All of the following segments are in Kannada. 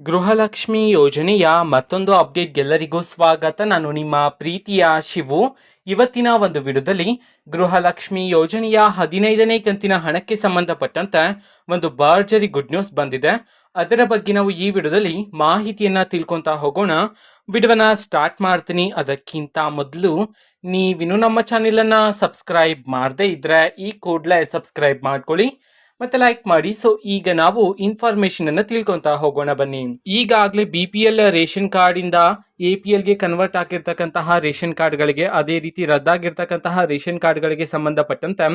ಗೃಹಲಕ್ಷ್ಮಿ ಯೋಜನೆಯ ಮತ್ತೊಂದು ಅಪ್ಡೇಟ್ಗೆಲ್ಲರಿಗೂ ಸ್ವಾಗತ. ನಾನು ನಿಮ್ಮ ಪ್ರೀತಿಯ ಶಿವು. ಇವತ್ತಿನ ಒಂದು ವಿಡಿಯೋದಲ್ಲಿ ಗೃಹಲಕ್ಷ್ಮಿ ಯೋಜನೆಯ 15ನೇ ಕಂತಿನ ಹಣಕ್ಕೆ ಸಂಬಂಧಪಟ್ಟಂತೆ ಒಂದು ಭರ್ಜರಿ ಗುಡ್ ನ್ಯೂಸ್ ಬಂದಿದೆ. ಅದರ ಬಗ್ಗೆ ನಾವು ಈ ವಿಡಿಯೋದಲ್ಲಿ ಮಾಹಿತಿಯನ್ನ ತಿಳ್ಕೊತಾ ಹೋಗೋಣ. ವಿಡಿಯೋನ ಸ್ಟಾರ್ಟ್ ಮಾಡ್ತೀನಿ. ಅದಕ್ಕಿಂತ ಮೊದಲು ನೀವಿನ್ನು ನಮ್ಮ ಚಾನೆಲನ್ನು ಸಬ್ಸ್ಕ್ರೈಬ್ ಮಾಡದೇ ಇದ್ರೆ ಈ ಕೂಡಲೇ ಸಬ್ಸ್ಕ್ರೈಬ್ ಮಾಡ್ಕೊಳ್ಳಿ ಮತ್ತೆ ಲೈಕ್ ಮಾಡಿ. ಸೊ ಈಗ ನಾವು ಇನ್ಫಾರ್ಮೇಶನ್ ಅನ್ನು ತಿಳ್ಕೊಂತಾ ಹೋಗೋಣ ಬನ್ನಿ. ಈಗಾಗಲೇ BPL ರೇಷನ್ ಕಾರ್ಡ್ ಇಂದ APL ಗೆ ಕನ್ವರ್ಟ್ ಆಗಿರ್ತಕ್ಕಂತಹ ರೇಷನ್ ಕಾರ್ಡ್ಗಳಿಗೆ, ಅದೇ ರೀತಿ ರದ್ದಾಗಿರ್ತಕ್ಕಂತಹ ರೇಷನ್ ಕಾರ್ಡ್ಗಳಿಗೆ ಸಂಬಂಧಪಟ್ಟಂತೆ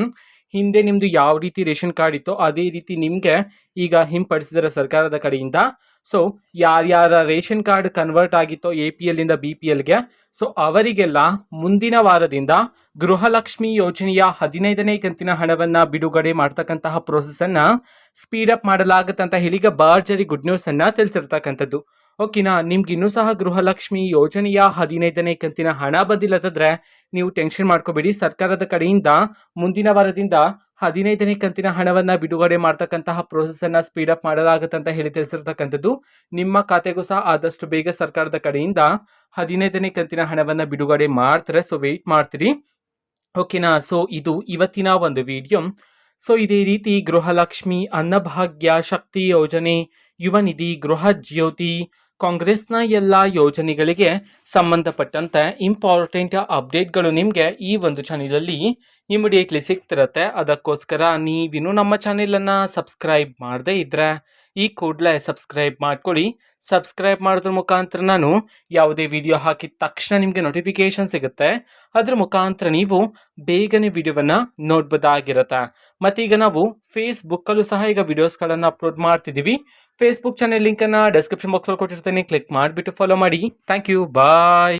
ಹಿಂದೆ ನಿಮ್ದು ಯಾವ ರೀತಿ ರೇಷನ್ ಕಾರ್ಡ್ ಇತ್ತೋ ಅದೇ ರೀತಿ ನಿಮ್ಗೆ ಈಗ ಹಿಂಪಡಿಸಿದರೆ ಸರ್ಕಾರದ ಕಡೆಯಿಂದ. ಸೊ ಯಾರ್ಯಾರ ರೇಷನ್ ಕಾರ್ಡ್ ಕನ್ವರ್ಟ್ ಆಗಿತ್ತೋ APL ಇಂದ BPL ಗೆ, ಸೊ ಅವರಿಗೆಲ್ಲ ಮುಂದಿನ ವಾರದಿಂದ ಗೃಹಲಕ್ಷ್ಮಿ ಯೋಜನೆಯ 15ನೇ ಕಂತಿನ ಹಣವನ್ನ ಬಿಡುಗಡೆ ಮಾಡ್ತಕ್ಕಂತಹ ಪ್ರೋಸೆಸ್ ಅನ್ನ ಸ್ಪೀಡ್ ಅಪ್ ಮಾಡಲಾಗುತ್ತೆ ಅಂತ ಹೇಳಿ ಈಗ ಭರ್ಜರಿ ಗುಡ್ ನ್ಯೂಸ್ ಅನ್ನ ತಿಳಿಸಿರ್ತಕ್ಕಂಥದ್ದು. ಓಕೆನಾ, ನಿಮ್ಗೆ ಇನ್ನೂ ಸಹ ಗೃಹಲಕ್ಷ್ಮಿ ಯೋಜನೆಯ 15ನೇ ಕಂತಿನ ಹಣ ಬಂದಿಲ್ಲದಾದ್ರೆ ನೀವು ಟೆನ್ಷನ್ ಮಾಡ್ಕೋಬೇಡಿ. ಸರ್ಕಾರದ ಕಡೆಯಿಂದ ಮುಂದಿನ ವಾರದಿಂದ 15ನೇ ಕಂತಿನ ಹಣವನ್ನ ಬಿಡುಗಡೆ ಮಾಡ್ತಕ್ಕಂತಹ ಪ್ರೋಸೆಸ್ ಅನ್ನ ಸ್ಪೀಡ್ ಅಪ್ ಮಾಡಲಾಗುತ್ತೆ ಅಂತ ಹೇಳಿ ತಿಳಿಸಿರ್ತಕ್ಕಂಥದ್ದು. ನಿಮ್ಮ ಖಾತೆಗೂ ಸಹ ಆದಷ್ಟು ಬೇಗ ಸರ್ಕಾರದ ಕಡೆಯಿಂದ 15ನೇ ಕಂತಿನ ಹಣವನ್ನ ಬಿಡುಗಡೆ ಮಾಡ್ತಾರೆ. ಸೊ ವೆಯ್ಟ್ ಮಾಡ್ತೀರಿ. ಓಕೆನಾ, ಸೊ ಇದು ಇವತ್ತಿನ ಒಂದು ವಿಡಿಯೋ. ಸೊ ಇದೇ ರೀತಿ ಗೃಹಲಕ್ಷ್ಮಿ, ಅನ್ನಭಾಗ್ಯ, ಶಕ್ತಿ ಯೋಜನೆ, ಯುವ ನಿಧಿ, ಗೃಹ ಜ್ಯೋತಿ, ಕಾಂಗ್ರೆಸ್ನ ಎಲ್ಲ ಯೋಜನೆಗಳಿಗೆ ಸಂಬಂಧಪಟ್ಟಂತೆ ಇಂಪಾರ್ಟೆಂಟ್ ಅಪ್ಡೇಟ್ಗಳು ನಿಮಗೆ ಈ ಒಂದು ಚಾನೆಲಲ್ಲಿ ಇಮಿಡಿಯೇಟ್ಲಿ ಸಿಗ್ತಿರತ್ತೆ. ಅದಕ್ಕೋಸ್ಕರ ನೀವಿನ್ನೂ ನಮ್ಮ ಚಾನೆಲನ್ನು ಸಬ್ಸ್ಕ್ರೈಬ್ ಮಾಡದೇ ಇದ್ರೆ ಈ ಕೂಡಲೇ ಸಬ್ಸ್ಕ್ರೈಬ್ ಮಾಡ್ಕೊಳ್ಳಿ. ಸಬ್ಸ್ಕ್ರೈಬ್ ಮಾಡೋದ್ರ ಮುಖಾಂತರ ನಾನು ಯಾವುದೇ ವಿಡಿಯೋ ಹಾಕಿದ ತಕ್ಷಣ ನಿಮಗೆ ನೋಟಿಫಿಕೇಶನ್ ಸಿಗುತ್ತೆ. ಅದ್ರ ಮುಖಾಂತರ ನೀವು ಬೇಗನೆ ವಿಡಿಯೋವನ್ನು ನೋಡ್ಬೋದಾಗಿರುತ್ತೆ. ಮತ್ತೀಗ ನಾವು ಫೇಸ್ಬುಕ್ಕಲ್ಲೂ ಸಹ ಈಗ ವಿಡಿಯೋಸ್ಗಳನ್ನು ಅಪ್ಲೋಡ್ ಮಾಡ್ತಿದ್ದೀವಿ. ಫೇಸ್ಬುಕ್ ಚಾನೆಲ್ ಲಿಂಕನ್ನು ಡಿಸ್ಕ್ರಿಪ್ಷನ್ ಬಾಕ್ಸಲ್ಲಿ ಕೊಟ್ಟಿರ್ತೇನೆ. ಕ್ಲಿಕ್ ಮಾಡಿಬಿಟ್ಟು ಫಾಲೋ ಮಾಡಿ. Thank you, bye.